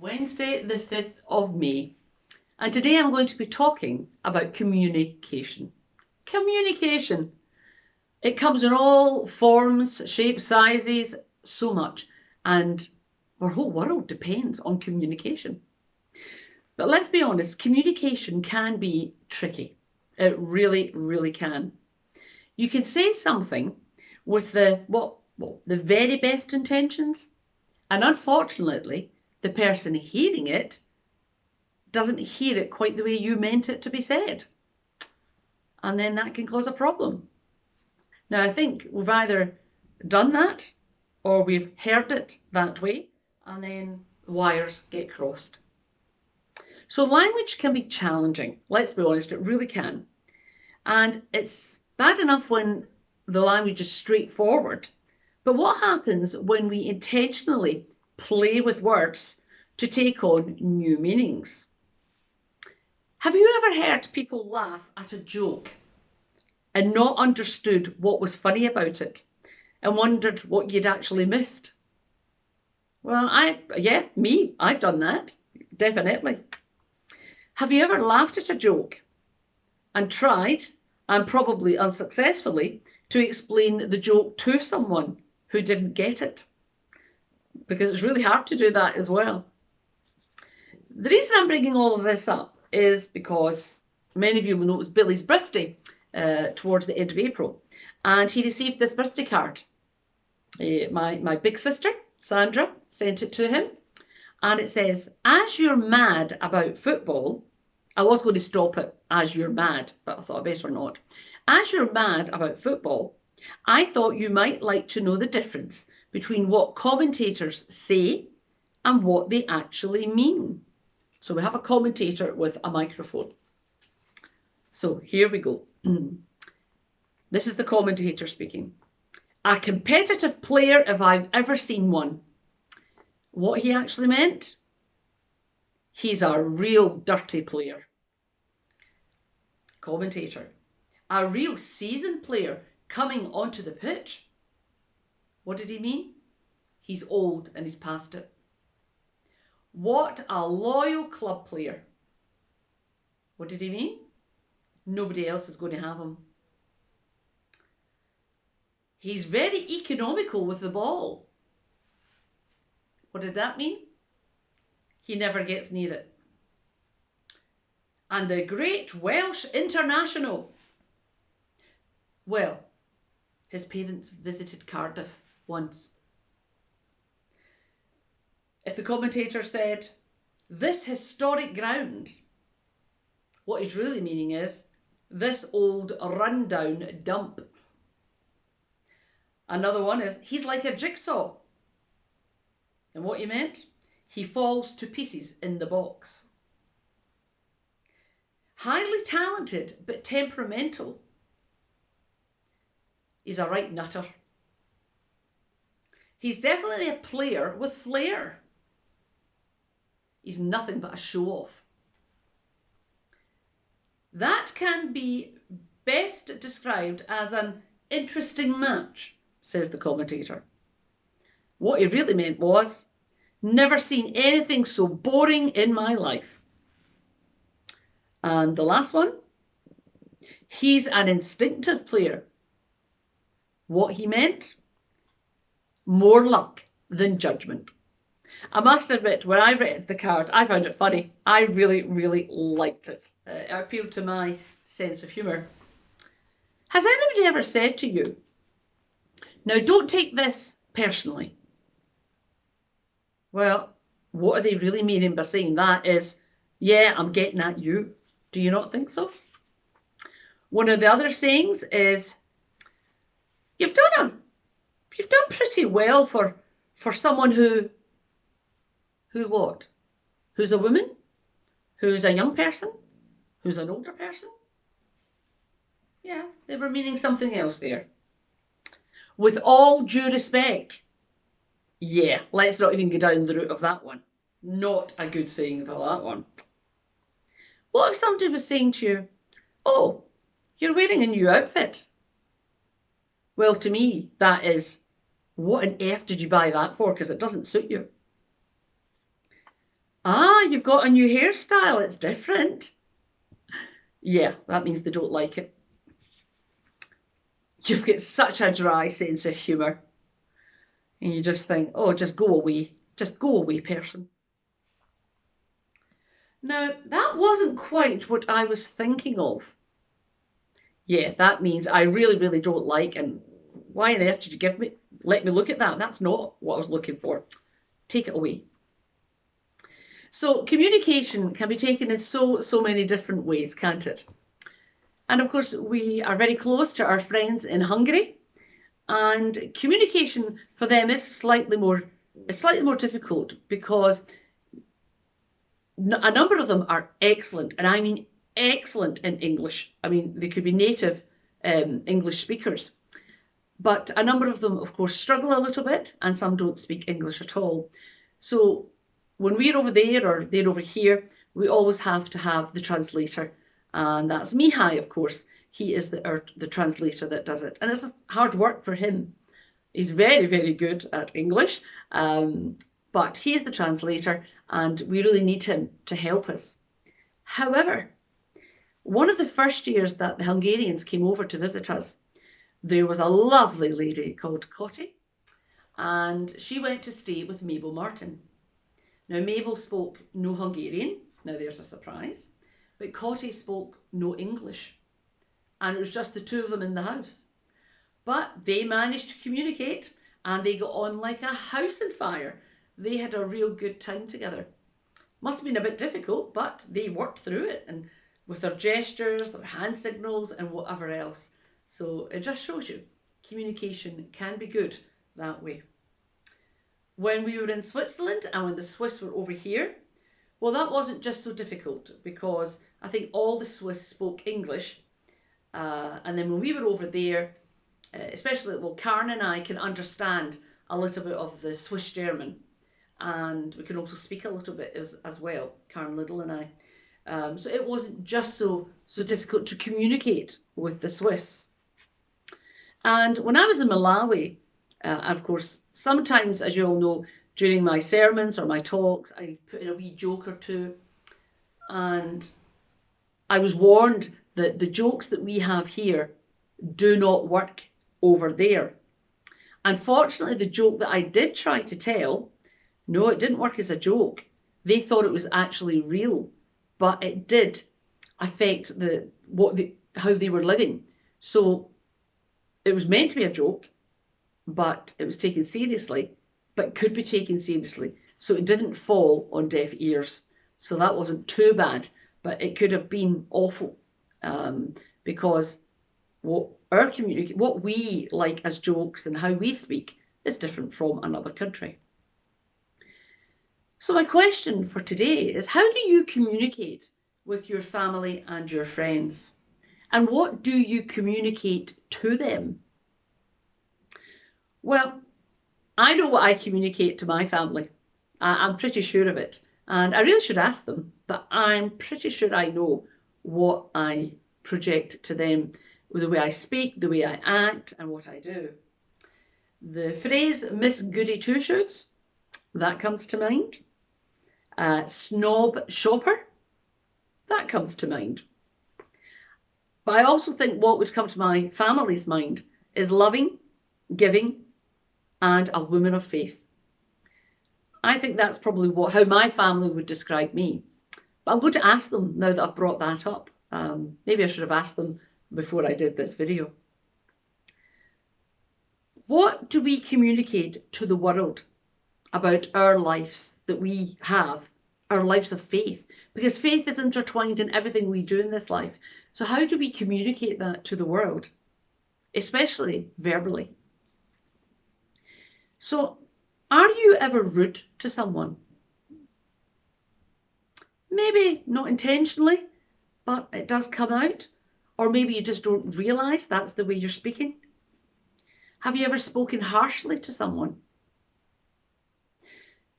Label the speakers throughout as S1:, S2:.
S1: Wednesday, the 5th of May, and today I'm going to be talking about communication. Communication. It comes in all forms, shapes, sizes, so much, and our whole world depends on communication. But let's be honest, communication can be tricky. It really, really can. You can say something with the very best intentions, and unfortunately, the person hearing it doesn't hear it quite the way you meant it to be said. And then that can cause a problem. Now, I think we've either done that or we've heard it that way, and then wires get crossed. So language can be challenging. Let's be honest, it really can. And it's bad enough when the language is straightforward. But what happens when we intentionally play with words to take on new meanings? Have you ever heard people laugh at a joke and not understood what was funny about it and wondered what you'd actually missed? Well, I've done that, definitely. Have you ever laughed at a joke and tried, and probably unsuccessfully, to explain the joke to someone who didn't get it? Because it's really hard to do that as well. The reason I'm bringing all of this up is because many of you will know it was Billy's birthday towards the end of April, and he received this birthday card. My big sister, Sandra, sent it to him, and it says, "As you're mad about football," I was going to stop it, "as you're mad," but I thought I better not. "As you're mad about football, I thought you might like to know the difference between what commentators say and what they actually mean." So we have a commentator with a microphone. So here we go. This is the commentator speaking. "A competitive player if I've ever seen one." What he actually meant? He's a real dirty player. Commentator. "A real seasoned player coming onto the pitch." What did he mean? He's old and he's past it. "What a loyal club player." What did he mean? Nobody else is going to have him. "He's very economical with the ball." What did that mean? He never gets near it. "And the great Welsh international." Well, his parents visited Cardiff once. If the commentator said, "this historic ground," what he's really meaning is, "this old run-down dump." Another one is, "he's like a jigsaw." And what he meant? He falls to pieces in the box. Highly talented but temperamental. He's a right nutter. He's definitely a player with flair. He's nothing but a show-off. That can be best described as an interesting match, says the commentator. What he really meant was, never seen anything so boring in my life. And the last one, he's an instinctive player. What he meant, more luck than judgment. I must admit, when I read the card, I found it funny. I really, really liked it. It appealed to my sense of humour. Has anybody ever said to you, "Now don't take this personally"? Well, what are they really meaning by saying that is, "Yeah, I'm getting at you." Do you not think so? One of the other sayings is, you've done pretty well for someone who what? Who's a woman? Who's a young person? Who's an older person? Yeah, they were meaning something else there. With all due respect. Yeah, let's not even go down the route of that one. Not a good saying for that one. What if somebody was saying to you, "Oh, you're wearing a new outfit"? Well, to me, that is, what on earth did you buy that for? Because it doesn't suit you. you've got a new hairstyle, it's different. Yeah, that means they don't like it. You've got such a dry sense of humour. And you just think, oh, just go away. Just go away, person. Now, that wasn't quite what I was thinking of. Yeah, that means I really, really don't like, and why on earth did you let me look at that? That's not what I was looking for. Take it away. So communication can be taken in so many different ways, can't it? And of course, we are very close to our friends in Hungary, and communication for them is slightly more difficult because a number of them are excellent, and I mean excellent in English. I mean, they could be native English speakers, but a number of them, of course, struggle a little bit, and some don't speak English at all. So when we're over there or they're over here, we always have to have the translator, and that's Mihai, of course. He is the translator that does it, and it's hard work for him. He's very, very good at English, but he's the translator, and we really need him to help us. However, one of the first years that the Hungarians came over to visit us, there was a lovely lady called Cotty, and she went to stay with Mabel Martin. Now, Mabel spoke no Hungarian. Now, there's a surprise. But Cotty spoke no English. And it was just the two of them in the house. But they managed to communicate, and they got on like a house on fire. They had a real good time together. Must have been a bit difficult, but they worked through it, and with their gestures, their hand signals, and whatever else. So it just shows you communication can be good that way. When we were in Switzerland and when the Swiss were over here, well, that wasn't just so difficult because I think all the Swiss spoke English. And then when we were over there, especially, well, Karen and I can understand a little bit of the Swiss German, and we can also speak a little bit as well, Karen Liddell and I. So it wasn't just so difficult to communicate with the Swiss. And when I was in Malawi, of course, sometimes, as you all know, during my sermons or my talks, I put in a wee joke or two. And I was warned that the jokes that we have here do not work over there. Unfortunately, the joke that I did try to tell, no, it didn't work as a joke. They thought it was actually real, but it did affect how they were living. So it was meant to be a joke, but it was taken seriously, but could be taken seriously. So it didn't fall on deaf ears. So that wasn't too bad, but it could have been awful because what we like as jokes and how we speak is different from another country. So my question for today is, how do you communicate with your family and your friends? And what do you communicate to them? Well, I know what I communicate to my family. I'm pretty sure of it. And I really should ask them, but I'm pretty sure I know what I project to them with the way I speak, the way I act, and what I do. The phrase Miss Goody Two Shoes, that comes to mind. Snob shopper, that comes to mind. But I also think what would come to my family's mind is loving, giving, and a woman of faith. I think that's probably how my family would describe me. But I'm going to ask them now that I've brought that up. Maybe I should have asked them before I did this video. What do we communicate to the world about our lives that we have, our lives of faith? Because faith is intertwined in everything we do in this life. So how do we communicate that to the world, especially verbally? So, are you ever rude to someone? Maybe not intentionally, but it does come out. Or maybe you just don't realise that's the way you're speaking. Have you ever spoken harshly to someone?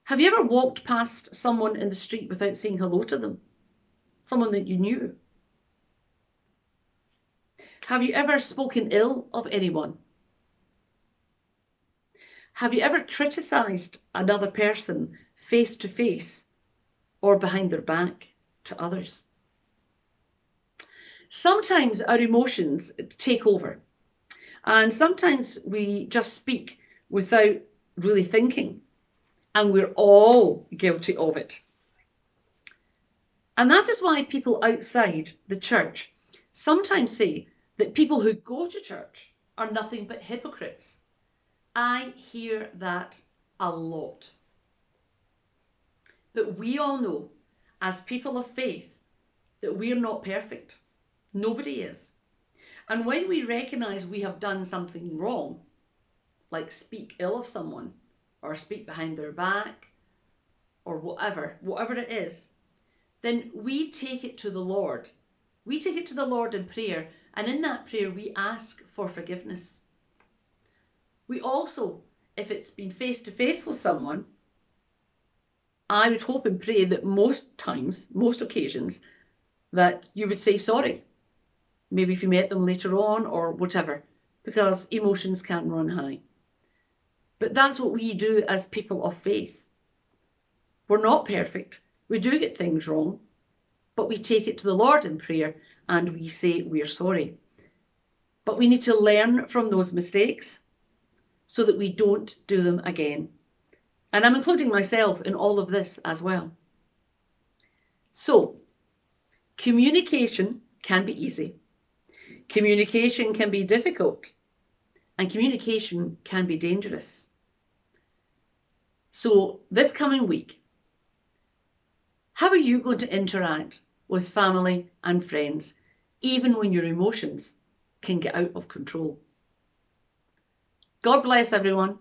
S1: Have you ever walked past someone in the street without saying hello to them? Someone that you knew? Have you ever spoken ill of anyone? Have you ever criticised another person face to face or behind their back to others. Sometimes our emotions take over, and sometimes we just speak without really thinking, and we're all guilty of it. And that is why people outside the church sometimes say that people who go to church are nothing but hypocrites. I hear that a lot. But we all know, as people of faith, that we're not perfect. Nobody is. And when we recognise we have done something wrong, like speak ill of someone, or speak behind their back, or whatever it is, then we take it to the Lord. We take it to the Lord in prayer, and in that prayer we ask for forgiveness. We also, if it's been face to face with someone, I would hope and pray that most times, most occasions, that you would say sorry. Maybe if you met them later on or whatever, because emotions can run high. But that's what we do as people of faith. We're not perfect. We do get things wrong, but we take it to the Lord in prayer and we say we're sorry. But we need to learn from those mistakes so that we don't do them again. And I'm including myself in all of this as well. So, communication can be easy. Communication can be difficult. And communication can be dangerous. So, this coming week, how are you going to interact with family and friends, even when your emotions can get out of control? God bless everyone.